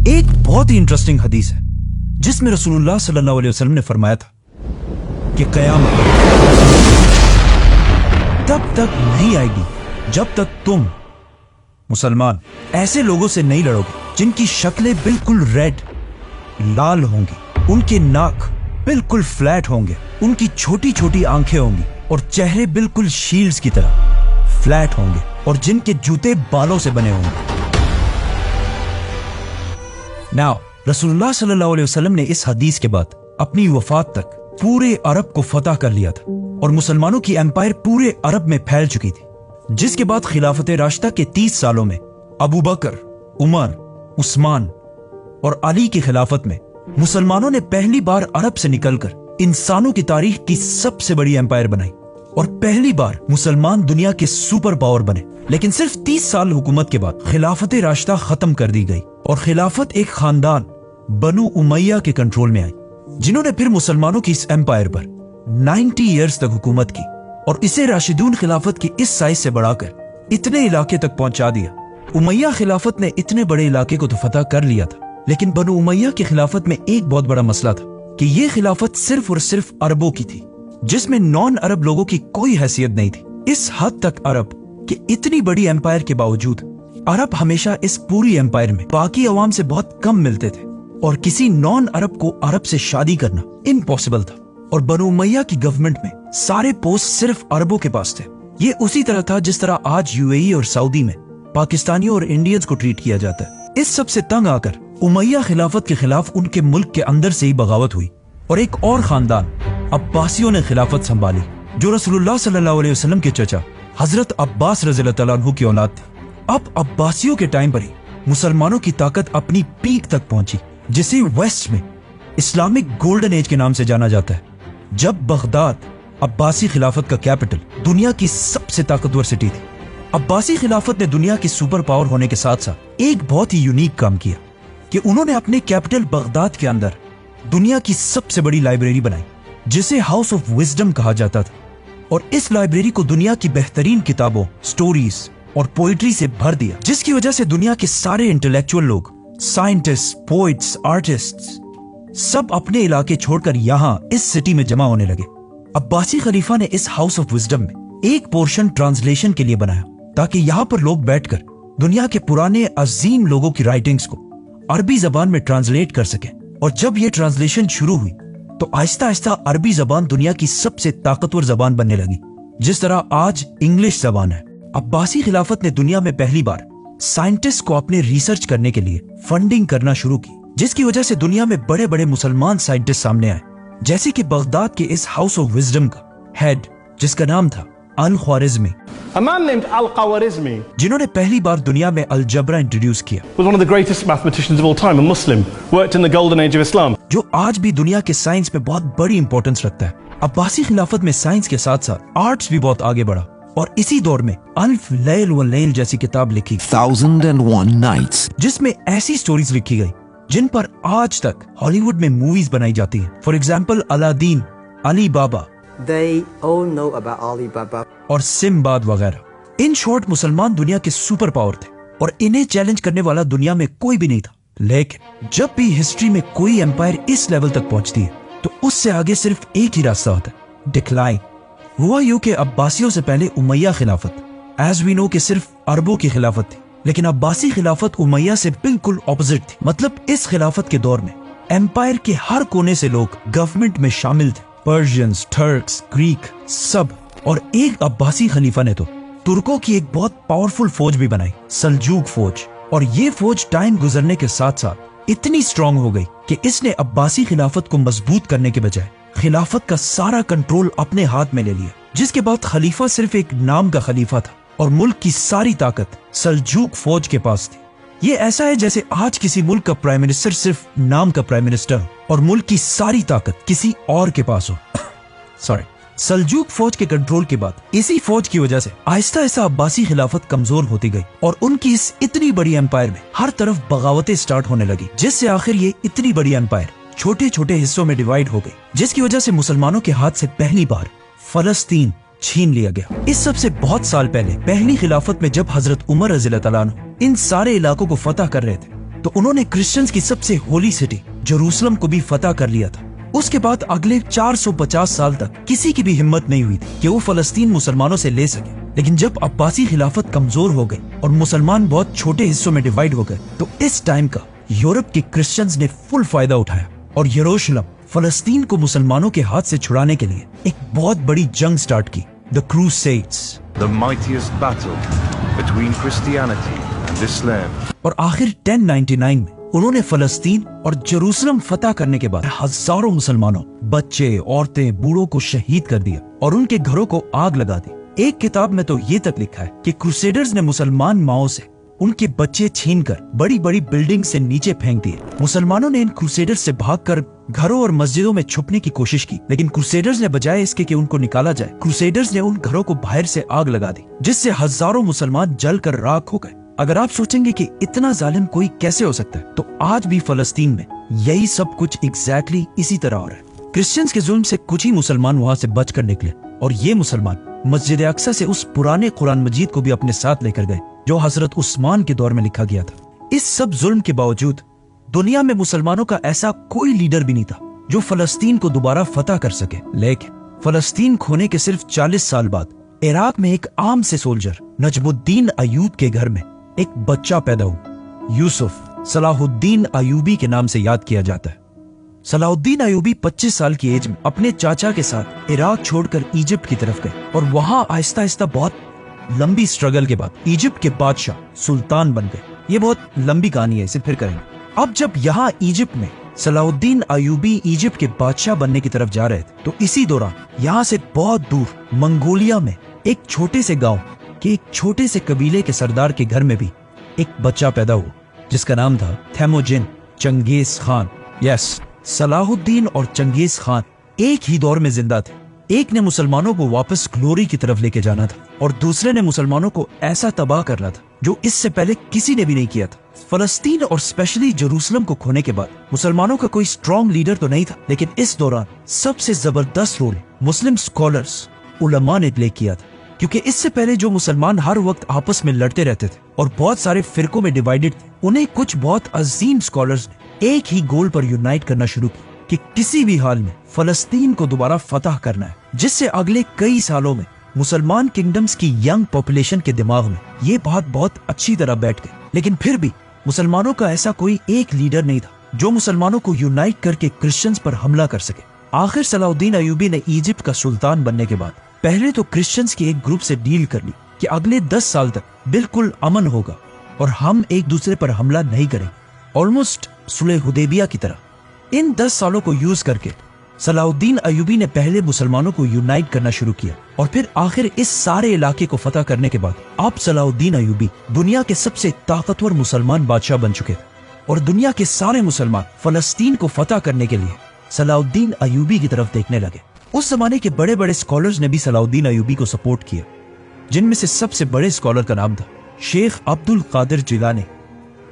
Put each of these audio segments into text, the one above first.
एक बहुत ही इंटरेस्टिंग हदीस है जिसमें रसूलुल्लाह सल्लल्लाहु अलैहि वसल्लम ने फरमाया था कि क़यामत तब तक नहीं आएगी जब तक तुम मुसलमान ऐसे लोगों से नहीं लड़ोगे जिनकी शक्लें बिल्कुल रेड लाल होंगी, उनके नाक बिल्कुल फ्लैट होंगे, उनकी छोटी छोटी आंखें होंगी और चेहरे बिल्कुल शील्ड्स की तरह फ्लैट होंगे और जिनके जूते बालों से बने होंगे। नाउ रसूलुल्लाह सल्लल्लाहु अलैहि वसल्लम ने इस हदीस के बाद अपनी वफात तक पूरे अरब को फतह कर लिया था और मुसलमानों की एम्पायर पूरे अरब में फैल चुकी थी, जिसके बाद खिलाफत राशिदा के 30 सालों में अबू बकर, उमर, उस्मान और अली की खिलाफत में मुसलमानों ने पहली बार अरब से निकलकर इंसानों की तारीख की सबसे बड़ी एम्पायर बनाई और पहली बार मुसलमान दुनिया के सुपर पावर बने। लेकिन सिर्फ 30 साल हुकूमत के बाद खिलाफत राशिदा खत्म कर दी गई और खिलाफत एक खानदान बनु उमैया के कंट्रोल में आई, जिन्होंने फिर मुसलमानों की इस एम्पायर पर 90 ईयर्स तक हुकूमत की और इसे राशिदून खिलाफत की इस साइज से बढ़ाकर इतने इलाके तक पहुंचा दिया। उमैया खिलाफत ने इतने बड़े इलाके को तो फतह कर लिया था, लेकिन बनु उमैया की खिलाफत में एक बहुत बड़ा मसला था कि यह खिलाफत सिर्फ और सिर्फ अरबों की थी, जिसमें नॉन अरब लोगों की कोई हैसियत नहीं थी। इस हद तक अरब कि इतनी बड़ी एम्पायर के बावजूद अरब हमेशा इस पूरी एम्पायर में बाकी अवाम से बहुत कम मिलते थे और किसी नॉन अरब को अरब से शादी करना इम्पॉसिबल था और बनु उमैया की गवर्नमेंट में सारे पोस्ट सिर्फ अरबों के पास थे। ये उसी तरह था जिस तरह आज यूएई और सऊदी में पाकिस्तानियों और इंडियंस को ट्रीट किया जाता है। इस सब से तंग आकर उमैया खिलाफत के खिलाफ उनके मुल्क के अंदर से ही बगावत हुई और एक और खानदान अब्बासियों ने खिलाफत संभाली, जो रसूलुल्लाह सल्लल्लाहु अलैहि वसल्लम के चचा हजरत अब्बास रज़ियल्लाहु तआला अन्हु की औलाद थे। अब अब्बासियों के टाइम पर ही मुसलमानों की ताकत अपनी पीक तक पहुंची, जिसे वेस्ट में इस्लामिक गोल्डन एज के नाम से जाना जाता है, जब बगदाद अब्बासी खिलाफत का कैपिटल दुनिया की सबसे ताकतवर सिटी थी। अब्बासी खिलाफत ने दुनिया की सुपर पावर होने के साथ साथ एक बहुत ही यूनिक काम किया कि उन्होंने अपने कैपिटल बगदाद के अंदर दुनिया की सबसे बड़ी लाइब्रेरी बनाई, जिसे हाउस ऑफ विजडम कहा जाता था, और इस लाइब्रेरी को दुनिया की बेहतरीन किताबों, स्टोरीज और पोइट्री से भर दिया, जिसकी वजह से दुनिया के सारे इंटेलेक्चुअल लोग, साइंटिस्ट, पोइट्स, आर्टिस्ट्स सब अपने इलाके छोड़कर यहाँ इस सिटी में जमा होने लगे। अब्बासी खलीफा ने इस हाउस ऑफ विजडम में एक पोर्शन ट्रांसलेशन के लिए बनाया ताकि यहाँ पर लोग बैठकर दुनिया के पुराने अजीम लोगों की राइटिंग्स को अरबी जबान में ट्रांसलेट कर सकें। और जब ये ट्रांसलेशन शुरू हुई तो आहिस्ता आहिस्ता अरबी जबान दुनिया की सबसे ताकतवर जबान बनने लगी, जिस तरह आज इंग्लिश जबान है। अब्बासी खिलाफत ने दुनिया में पहली बार साइंटिस्ट को अपने रिसर्च करने के लिए फंडिंग करना शुरू की, जिसकी वजह से दुनिया में बड़े बड़े मुसलमान साइंटिस्ट सामने आए, जैसे कि बगदाद के इस हाउस ऑफ विजडम का हेड जिसका नाम था अल-ख्वारिज़मी, A man named Al-Khwarizmi, जिन्होंने पहली बार दुनिया में अलजबरा इंट्रोड्यूस किया, was one of the greatest mathematicians of all time, a Muslim, worked in the golden age of Islam. जो आज भी दुनिया के साइंस में बहुत बड़ी इंपॉर्टेंस रखता है। अब्बासी खिलाफत में साइंस के साथ साथ आर्ट्स भी बहुत आगे बढ़ा और इसी दौर में अल्फ लैल व लैल जैसी किताब लिखी, 1001 Nights, जिसमें ऐसी स्टोरीज लिखी गई जिन पर आज तक हॉलीवुड में मूवीज बनाई जाती हैं। For example Aladdin, Ali Baba, They all know about Alibaba. और सिम्बाद वगैरह। इन शॉर्ट मुसलमान दुनिया के सुपर पावर थे और इन्हें चैलेंज करने वाला दुनिया में कोई भी नहीं था। लेकिन जब भी हिस्ट्री में कोई एम्पायर इस लेवल तक पहुंचती है तो उससे आगे सिर्फ एक ही रास्ता होता है, डिक्लाइन। हुआ यूं कि अब्बासियों से पहले उमैया खिलाफत एज वी नो के सिर्फ अरबों की खिलाफत थी, लेकिन अब्बासी खिलाफत उमैया से बिल्कुल ऑपोजिट थी। मतलब इस खिलाफत के दौर में एम्पायर के हर कोने से लोग गवर्नमेंट में शामिल थे, पर्शियंस, टर्क्स, ग्रीक सब। और एक अब्बासी खलीफा ने तो तुर्कों की एक बहुत पावरफुल फौज भी बनाई, सल्जूक फौज। और ये फौज टाइम गुजरने के साथ साथ इतनी स्ट्रांग हो गई कि इसने अब्बासी खिलाफत को मजबूत करने के बजाय खिलाफत का सारा कंट्रोल अपने हाथ में ले लिया, जिसके बाद खलीफा सिर्फ एक नाम का खलीफा था और मुल्क की सारी ताकत सल्जूक फौज के पास थी। ये ऐसा है जैसे आज किसी मुल्क का प्राइम मिनिस्टर सिर्फ नाम का प्राइम मिनिस्टर हो और मुल्क की सारी ताकत किसी और के पास हो। सॉरी। सल्जूक फौज के कंट्रोल के बाद इसी फौज की वजह से आहिस्ता आहिस्ता अब्बासी खिलाफत कमजोर होती गई और उनकी इस इतनी बड़ी एम्पायर में हर तरफ बगावतें स्टार्ट होने लगी, जिससे आखिर ये इतनी बड़ी एम्पायर छोटे छोटे हिस्सों में डिवाइड हो गई, जिसकी वजह से मुसलमानों के हाथ से पहली बार फलस्तीन छीन लिया गया। इस सब से बहुत साल पहले पहली खिलाफत में जब हजरत उमर रज़ियल्लाहु तआला अन्हु इन सारे इलाकों को फतह कर रहे थे तो उन्होंने क्रिश्चियंस की सबसे होली सिटी जेरूसलम को भी फतह कर लिया था। उसके बाद अगले 450 साल तक किसी की भी हिम्मत नहीं हुई थी कि वो फलस्तीन मुसलमानों से ले सके। लेकिन जब अब्बासी खिलाफत कमजोर हो गई और मुसलमान बहुत छोटे हिस्सों में डिवाइड हो गए, तो इस टाइम का यूरोप के क्रिश्चियंस ने फुल फायदा उठाया और यरूशलेम फलस्तीन को मुसलमानों के हाथ से छुड़ाने के लिए एक बहुत बड़ी जंग स्टार्ट की, the crusades, the mightiest battle between Christianity and Islam. और आखिर 1099 में उन्होंने फलस्तीन और जेरूसलम फतह करने के बाद हजारों मुसलमानों, बच्चे, औरतें, बूढ़ों को शहीद कर दिया और उनके घरों को आग लगा दी। एक किताब में तो ये तक लिखा है कि क्रूसेडर्स ने मुसलमान माओ से उनके बच्चे छीनकर बड़ी बड़ी बिल्डिंग से नीचे फेंक दिए। मुसलमानों ने इन क्रूसेडर्स से भागकर घरों और मस्जिदों में छुपने की कोशिश की, लेकिन क्रूसेडर्स ने बजाय इसके कि उनको निकाला जाए, क्रूसेडर्स ने उन घरों को बाहर से आग लगा दी, जिससे हजारों मुसलमान जलकर राख हो गए। अगर आप सोचेंगे कि इतना जालिम कोई कैसे हो सकता है, तो आज भी फलस्तीन में यही सब कुछ एग्जैक्टली इसी तरह हो रहा है। क्रिश्चियंस के जुल्म से कुछ ही मुसलमान वहाँ से बचकर निकले और ये मुसलमान मस्जिद अक्सा से उस पुराने कुरान मजीद को भी अपने साथ लेकर गए जो हजरत उस्मान के दौर में लिखा गया था। इस सब जुल्म के बावजूद दुनिया में मुसलमानों का ऐसा कोई लीडर भी नहीं था जो फलस्तीन को दोबारा फतह कर सके। लेकिन फलस्तीन खोने के सिर्फ 40 साल बाद इराक में एक आम से सोल्जर नजमुद्दीन अयूब के घर में एक बच्चा पैदा हुआ। यूसुफ सलाहुद्दीन अयूबी के नाम से याद किया जाता है। सलाहुद्दीन अयूबी 25 साल की एज में अपने चाचा के साथ इराक छोड़कर इजिप्ट की तरफ गए और वहां आहिस्ता आहिस्ता बहुत लंबी स्ट्रगल के बाद इजिप्ट के बादशाह सुल्तान बन गए। ये बहुत लंबी कहानी है, इसे फिर करेंगे। अब जब यहाँ इजिप्ट में सलाहुद्दीन अयूबी इजिप्ट के बादशाह बनने की तरफ जा रहे थे, तो इसी दौरान यहाँ से बहुत दूर मंगोलिया में एक छोटे से गांव के एक छोटे से कबीले के सरदार के घर में भी एक बच्चा पैदा हुआ जिसका नाम था Temujin Genghis Khan. Yes, Salahuddin और चंगेज खान एक ही दौर में जिंदा थे। एक ने मुसलमानों को वापस ग्लोरी की तरफ लेके जाना था और दूसरे ने मुसलमानों को ऐसा तबाह करना था जो इससे पहले किसी ने भी नहीं किया था। फलस्तीन और स्पेशली जेरूसलम को खोने के बाद मुसलमानों का कोई स्ट्रॉन्ग लीडर तो नहीं था, लेकिन इस दौरान सबसे जबरदस्त रोल मुस्लिम स्कॉलर्स उलमा ने प्ले किया था, क्योंकि इससे पहले जो मुसलमान हर वक्त आपस में लड़ते रहते थे और बहुत सारे फिरकों में डिवाइडेड थे, उन्हें कुछ बहुत अजीम स्कॉलर्स ने एक ही गोल पर यूनाइट करना शुरू किया कि किसी भी हाल में फलस्तीन को दोबारा फतह करना है, जिससे अगले कई सालों में मुसलमान किंगडम्स की यंग पॉपुलेशन के दिमाग में ये बात बहुत अच्छी तरह बैठ गई। लेकिन फिर भी मुसलमानों का ऐसा कोई एक लीडर नहीं था जो मुसलमानों को यूनाइट करके क्रिश्चियंस पर हमला कर सके। आखिर सलाहुद्दीन अयूबी ने इजिप्ट का सुल्तान बनने के बाद पहले तो क्रिश्चियंस के एक ग्रुप से डील कर ली कि अगले 10 साल तक बिल्कुल अमन होगा और हम एक दूसरे पर हमला नहीं करेंगे, ऑलमोस्ट सुलह हुदैबिया की तरह। इन 10 सालों को यूज करके सलाहुद्दीन अयूबी ने पहले मुसलमानों को यूनाइट करना शुरू किया और फिर आखिर इस सारे इलाके को फतह करने के बाद अब सलाहुद्दीन अयूबी दुनिया के सबसे ताकतवर मुसलमान बादशाह बन चुके थे और दुनिया के सारे मुसलमान फलस्तीन को फतह करने के लिए सलाहुद्दीन अयूबी की तरफ देखने लगे। उस जमाने के बड़े बड़े स्कॉलर्स ने भी सलाहुद्दीन अयूबी को सपोर्ट किया, जिनमें से सबसे बड़े स्कॉलर का नाम था शेख अब्दुल कादिर जिलानी।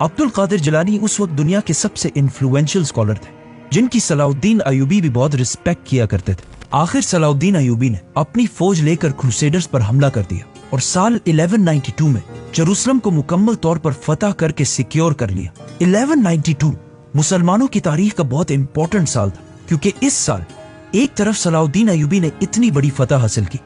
अब्दुल कादिर जिलानी उस वक्त दुनिया के सबसे इन्फ्लुएंशियल स्कॉलर थे, जिनकी सलाहुद्दीन अयूबी भी बहुत रिस्पेक्ट किया करते थे। आखिर सलाहुद्दीन अयूबी ने अपनी फौज लेकर क्रूसेडर्स पर हमला कर दिया और साल 1192 में जेरूसलम को मुकम्मल तौर पर फतह करके सिक्योर कर लिया। 1192 मुसलमानों की तारीख का बहुत इंपॉर्टेंट साल था, क्योंकि इस साल एक तरफ सलाहुद्दीन अयूबी ने इतनी बड़ी फतह हासिल की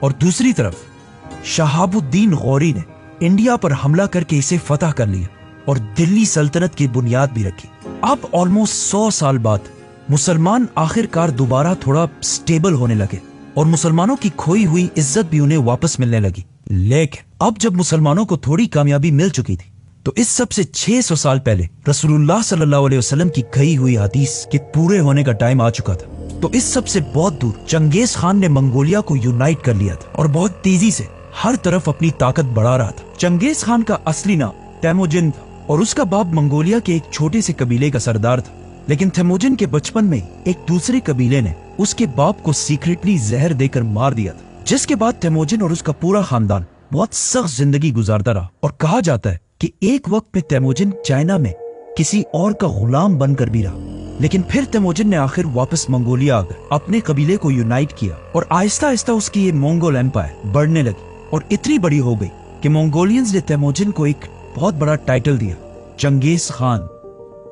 और दूसरी तरफ शहाबुद्दीन गौरी ने इंडिया पर हमला करके इसे फतह कर लिया और दिल्ली सल्तनत की बुनियाद भी रखी। अब ऑलमोस्ट 100 साल बाद मुसलमान आखिरकार दोबारा थोड़ा स्टेबल होने लगे और मुसलमानों की खोई हुई इज्जत भी उन्हें वापस मिलने लगी। लेकिन अब जब मुसलमानों को थोड़ी कामयाबी मिल चुकी थी, तो इस सबसे 600 साल पहले रसूलुल्लाह सल्लल्लाहु अलैहि वसल्लम की कही हुई हदीस के पूरे होने का टाइम आ चुका था। तो इस सबसे बहुत दूर चंगेज खान ने मंगोलिया को यूनाइट कर लिया था और बहुत तेजी से हर तरफ अपनी ताकत बढ़ा रहा था। चंगेज खान का असली नाम तेमुजिन था और उसका बाप मंगोलिया के एक छोटे से कबीले का सरदार था। लेकिन तेमुजिन के बचपन में एक दूसरे कबीले ने उसके बाप को सीक्रेटली जहर देकर मार दिया था, जिसके बाद तेमुजिन और उसका पूरा खानदान बहुत सख्त जिंदगी गुजारता रहा। और कहा जाता है कि एक वक्त में तेमुजिन चाइना में किसी और का गुलाम बनकर भी रहा, लेकिन फिर तेमुजिन ने आखिर वापस मंगोलिया आकर अपने कबीले को यूनाइट किया और आहिस्ता आहिस्ता उसकी ये मंगोल एम्पायर बढ़ने लगी और इतनी बड़ी हो गई कि मंगोलियंस ने तेमुजिन को एक बहुत बड़ा टाइटल दिया चंगेज खान,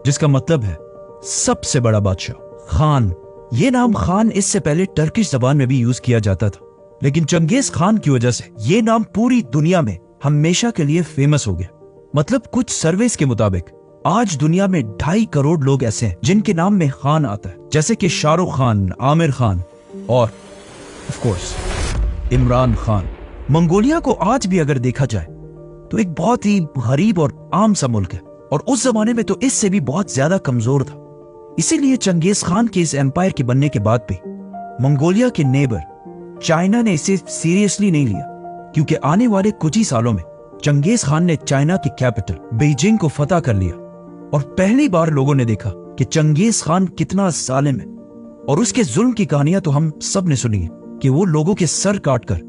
जिसका मतलब है सबसे बड़ा बादशाह। खान, ये नाम खान इससे पहले टर्किश जबान में भी यूज किया जाता था, लेकिन चंगेज खान की वजह से ये नाम पूरी दुनिया में हमेशा के लिए फेमस हो गया। मतलब कुछ सर्वेस के मुताबिक आज दुनिया में 2.5 करोड़ लोग ऐसे हैं जिनके नाम में खान आता है, जैसे कि शाहरुख खान, आमिर खान और of course Imran Khan. Mongolia को आज भी अगर देखा जाए तो एक बहुत ही गरीब और आम सा मुल्क है, और उस जमाने में तो इससे भी बहुत ज्यादा कमजोर था। इसीलिए चंगेज खान के इस एम्पायर के बनने के बाद भी मंगोलिया के नेबर चाइना ने इसे सीरियसली नहीं लिया, क्योंकि आने वाले कुछ ही सालों में चंगेज खान ने चाइना की कैपिटल बीजिंग को फतह कर लिया, और पहली बार लोगों ने देखा कि चंगेज खान कितना जालिम है। और उसके जुल्म की कहानियां तो हम सब ने सुनी है कि वो लोगों के सर काटकर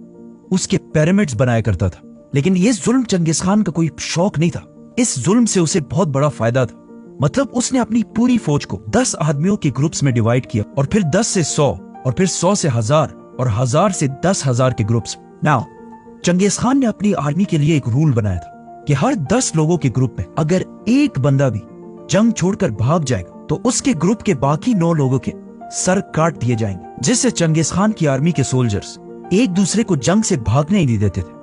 उसके पिरामिड्स बनाया करता था। लेकिन ये जुल्म चंगेज खान का कोई शौक नहीं था, इस जुल्म से उसे बहुत बड़ा फायदा था। मतलब उसने अपनी पूरी फौज को 10 आदमियों के ग्रुप्स में डिवाइड किया, और फिर 10 से 100, और फिर 100 से 1000, और 1000 से 10,000 के ग्रुप्स। नाउ चंगेज खान ने अपनी आर्मी के लिए एक रूल बनाया था कि हर 10 लोगों के ग्रुप में अगर एक बंदा भी जंग छोड़कर भाग जाएगा तो उसके ग्रुप के बाकी 9 लोगों के सर काट दिए जाएंगे, जिससे चंगेज खान की आर्मी के सोल्जर्स एक दूसरे को जंग से भागने ही नहीं देते थे,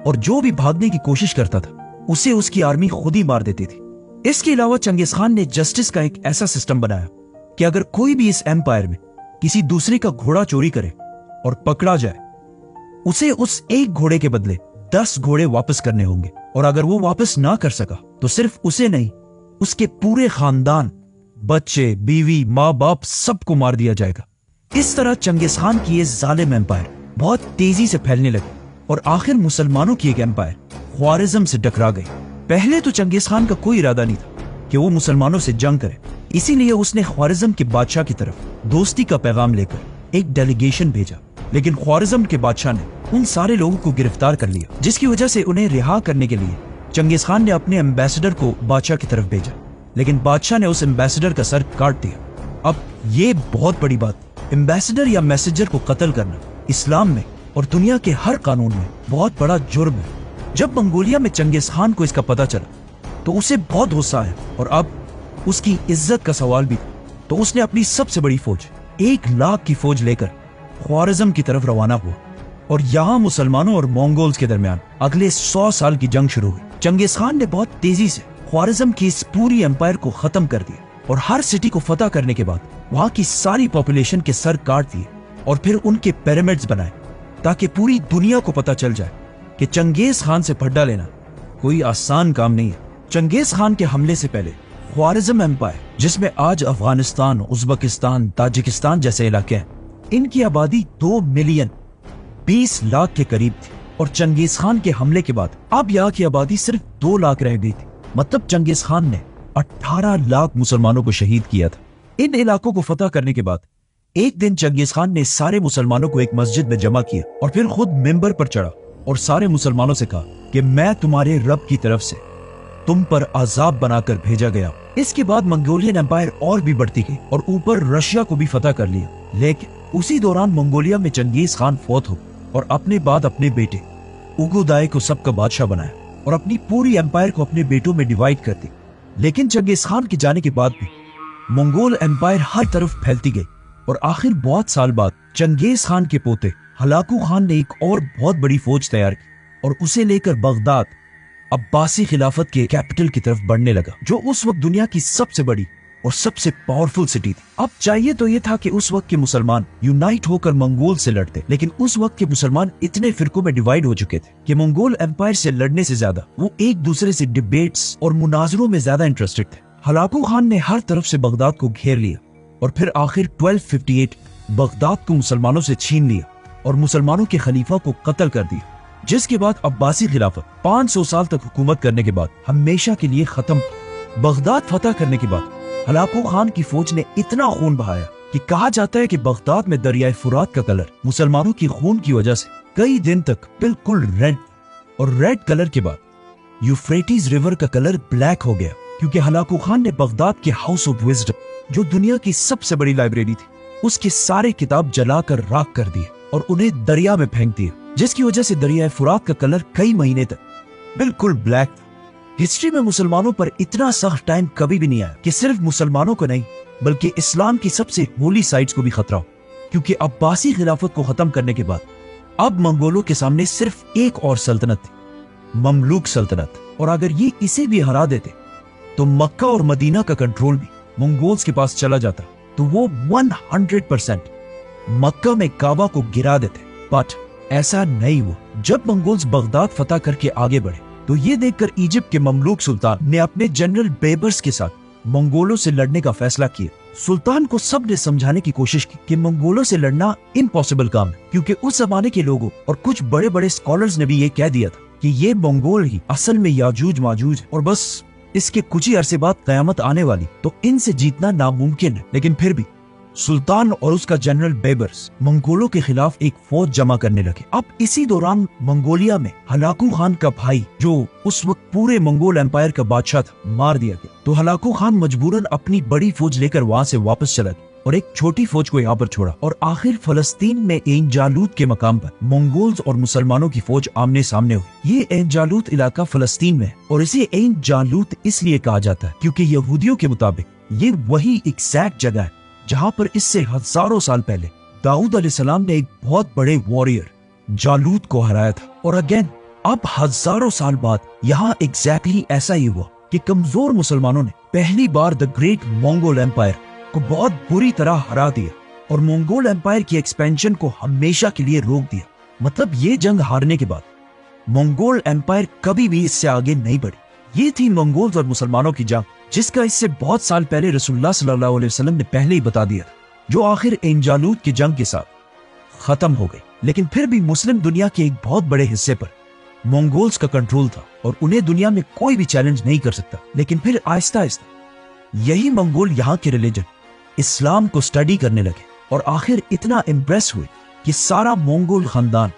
और जो भी भागने की कोशिश करता था उसे उसकी आर्मी खुद ही मार देती थी। इसके अलावा चंगेज खान ने जस्टिस का एक ऐसा सिस्टम बनाया कि अगर कोई भी इस एम्पायर में किसी दूसरे का घोड़ा चोरी करे और पकड़ा जाए, उसे उस एक घोड़े के बदले 10 घोड़े वापस करने होंगे, और अगर वो वापस ना कर सका तो सिर्फ उसे नहीं, उसके पूरे खानदान, बच्चे, बीवी, माँ बाप सबको मार दिया जाएगा। इस तरह चंगेज खान की ये जालिम एम्पायर बहुत तेजी से फैलने लगी, और आखिर मुसलमानों की एक एम्पायर ख्वारिज्म से टकरा गई। पहले तो चंगेज खान का कोई इरादा नहीं था कि वो मुसलमानों से जंग करे, इसीलिए उसने ख्वारिज्म के बादशाह की तरफ दोस्ती का पैगाम लेकर एक डेलीगेशन भेजा। लेकिन ख्वारिज्म के बादशाह ने उन सारे लोगों को गिरफ्तार कर लिया, जिसकी वजह से उन्हें रिहा करने के लिए चंगेज खान ने अपने एम्बेसडर को बादशाह की तरफ भेजा, लेकिन बादशाह ने उस एम्बेसडर का सर काट दिया। अब ये बहुत बड़ी बात, एम्बेसडर या मैसेंजर को कत्ल करना इस्लाम में और दुनिया के हर कानून में बहुत बड़ा जुर्म है। जब मंगोलिया में चंगेज खान को इसका पता चला तो उसे बहुत गुस्सा आया, और अब उसकी इज्जत का सवाल भी था, तो उसने अपनी सबसे बड़ी फौज 1 लाख की फौज लेकर ख्वारिज्म की तरफ रवाना हुआ, और यहाँ मुसलमानों और मंगोल्स के दरमियान अगले 100 साल की जंग शुरू हुई। चंगेज खान ने बहुत तेजी से ख्वारिज्म की इस पूरी एम्पायर को खत्म कर दिया, और हर सिटी को फतह करने के बाद वहां की सारी पॉपुलेशन के सर काट दिए, और फिर उनके पिरामिड्स बनाए, ताकि पूरी दुनिया को पता चल जाए कि चंगेज खान से फड्डा लेना कोई आसान काम नहीं है। चंगेज खान के हमले से पहले ख्वारिज्म एम्पायर, जिसमें आज अफगानिस्तान, उज्बेकिस्तान, ताजिकिस्तान जैसे इलाके हैं, इनकी आबादी 2 मिलियन 20 लाख के करीब थी, और चंगेज खान के हमले के बाद अब यहाँ की आबादी सिर्फ 2 लाख रह गई थी। मतलब चंगेज खान ने 18 लाख मुसलमानों को शहीद किया था। इन इलाकों को फतह करने के बाद एक दिन चंगेज खान ने सारे मुसलमानों को एक मस्जिद में जमा किया, और फिर खुद मिंबर पर चढ़ा और सारे मुसलमानों से कहा कि मैं तुम्हारे रब की तरफ से तुम पर अजाब बनाकर भेजा गया। इसके बाद मंगोलियन एम्पायर और भी बढ़ती गई, और ऊपर रशिया को भी फतह कर लिया। लेकिन उसी दौरान मंगोलिया में चंगेज खान फौत हो, और अपने बाद अपने बेटे उगुदाई को सबका बादशाह बनाया, और अपनी पूरी एम्पायर को अपने बेटों में डिवाइड कर दी। लेकिन चंगेज खान के जाने के बाद भी मंगोल एम्पायर हर तरफ फैलती गई, और आखिर बहुत साल बाद चंगेज खान के पोते हलाकू खान ने एक और बहुत बड़ी फौज तैयार की, और उसे लेकर बगदाद अब्बासी खिलाफत के कैपिटल की तरफ बढ़ने लगा, जो उस वक्त दुनिया की सबसे बड़ी और सबसे पावरफुल सिटी थी। अब चाहिए तो ये था कि उस वक्त के मुसलमान यूनाइट होकर मंगोल से लड़ते, लेकिन उस वक्त के मुसलमान इतने फिरकों में डिवाइड हो चुके थे कि मंगोल एम्पायर से लड़ने से ज्यादा वो एक दूसरे से डिबेट्स और मुनाजरों में ज्यादा इंटरेस्टेड थे। हलाकू खान ने हर तरफ से बगदाद को घेर लिया, और फिर आखिर 1258 बगदाद को मुसलमानों से छीन लिया और मुसलमानों के खलीफा को कत्ल कर दिया, जिसके बाद अब्बासी खिलाफत 500 साल तक हुकूमत करने के बाद हमेशा के लिए खत्म। बगदाद फतह करने के बाद हलाकू खान की फौज ने इतना खून बहाया कि कहा जाता है कि बगदाद में दरियाए फुरात का कलर मुसलमानों की खून की वजह से कई दिन तक बिल्कुल रेड, और रेड कलर के बाद यूफ्रेटिस रिवर का कलर ब्लैक हो गया, क्योंकि हलाकू खान ने बगदाद के हाउस ऑफ विजडम, जो दुनिया की सबसे बड़ी लाइब्रेरी थी, उसके सारे किताब जलाकर राख कर दिए और उन्हें दरिया में फेंक दिया, जिसकी वजह से दरियाए फुरात का कलर कई महीने तक बिल्कुल ब्लैक था। हिस्ट्री में मुसलमानों पर इतना सख्त टाइम कभी भी नहीं आया कि सिर्फ मुसलमानों को नहीं बल्कि इस्लाम की सबसे होली साइट्स को भी खतरा हो, क्योंकि अब्बासी खिलाफत को खत्म करने के बाद अब मंगोलों के सामने सिर्फ एक और सल्तनत थी, ममलूक सल्तनत। और अगर ये इसे भी हरा देते तो मक्का और मदीना का कंट्रोल भी मंगोल्स के पास चला जाता, तो वो 100% मक्का में काबा को गिरा देते। बट ऐसा नहीं हुआ। जब मंगोल्स बगदाद फतह करके आगे बढ़े तो ये देखकर इजिप्ट के ममलूक सुल्तान ने अपने जनरल बेबर्स के साथ मंगोलों से लड़ने का फैसला किया। सुल्तान को सबने समझाने की कोशिश की कि मंगोलों से लड़ना इम्पॉसिबल काम है, क्योंकि उस जमाने के लोगों और कुछ बड़े बड़े स्कॉलर्स ने भी ये कह दिया था कि ये मंगोल ही असल में याजूज माजूज और बस इसके कुछ ही अरसे बाद कयामत आने वाली, तो इनसे जीतना नामुमकिन है। लेकिन फिर भी सुल्तान और उसका जनरल बेबर्स मंगोलों के खिलाफ एक फौज जमा करने लगे। अब इसी दौरान मंगोलिया में हलाकू खान का भाई, जो उस वक्त पूरे मंगोल एम्पायर का बादशाह था, मार दिया गया। तो हलाकू खान मजबूरन अपनी बड़ी फौज लेकर वहां से वापस चला गया और एक छोटी फौज को यहाँ पर छोड़ा। और आखिर फलस्तीन में एन जालूत के मकाम पर मंगोल्स और मुसलमानों की फौज आमने सामने हुई। ये एन जालूत इलाका फलस्तीन में है और इसे एन जालूत इसलिए कहा जाता है क्योंकि यहूदियों के मुताबिक ये वही एग्जैक्ट जगह है जहाँ पर इससे हजारों साल पहले दाऊद अलैहिस्सलाम ने एक बहुत बड़े वॉरियर जालूत को हराया था। और अगेन अब हजारों साल बाद यहाँ एग्जैक्टली ऐसा ही हुआ कि कमजोर मुसलमानों ने पहली बार द ग्रेट मंगोल एम्पायर को बहुत बुरी तरह हरा दिया और मंगोल एम्पायर की एक्सपेंशन को हमेशा के लिए रोक दिया। मतलब ये जंग हारने के बाद मंगोल एम्पायर कभी भी इससे आगे नहीं बढ़ी। ये थी मंगोल्स और मुसलमानों की जंग, जिसका इससे बहुत साल पहले रसूलुल्लाह सल्लल्लाहु अलैहि वसल्लम ने पहले ही बता दिया था, जो आखिर एन जालूत की जंग के साथ खत्म हो गई। लेकिन फिर भी मुस्लिम दुनिया के एक बहुत बड़े हिस्से पर मंगोल्स का कंट्रोल था और उन्हें दुनिया में कोई भी चैलेंज नहीं कर सकता। लेकिन फिर आहिस्ता आहिस्ता यही मंगोल यहाँ के रिलीजन इस्लाम को स्टडी करने लगे और आखिर इतना इम्प्रेस हुए कि सारा मंगोल खानदान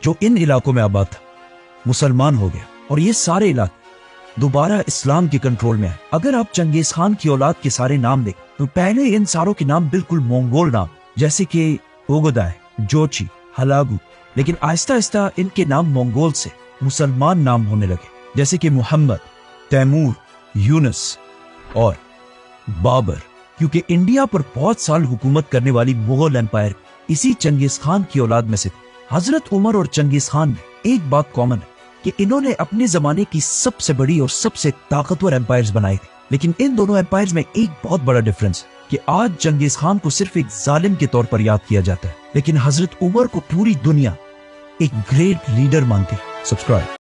जो इन इलाकों में आबाद था मुसलमान हो गया और ये सारे इलाके दोबारा इस्लाम के कंट्रोल में है। अगर आप चंगेज खान की औलाद के सारे नाम देखें तो पहले इन सारों के नाम बिल्कुल मंगोल नाम, जैसे कि ओगोदाय, जोची, हलागू। लेकिन आहिस्ता आहिस्ता इनके नाम मंगोल से मुसलमान नाम होने लगे, जैसे कि मोहम्मद, तैमूर, यूनुस और बाबर। क्योंकि इंडिया पर बहुत साल हुकूमत करने वाली मुगल एम्पायर इसी चंगेज खान की औलाद में से थी। हजरत उमर और चंगेज खान में एक बात कॉमन है कि इन्होंने अपने जमाने की सबसे बड़ी और सबसे ताकतवर एम्पायर्स बनाए थे। लेकिन इन दोनों एम्पायर्स में एक बहुत बड़ा डिफरेंस है कि आज चंगेज खान को सिर्फ एक जालिम के तौर पर याद किया जाता है, लेकिन हजरत उमर को पूरी दुनिया एक ग्रेट लीडर मानती है। सब्सक्राइब।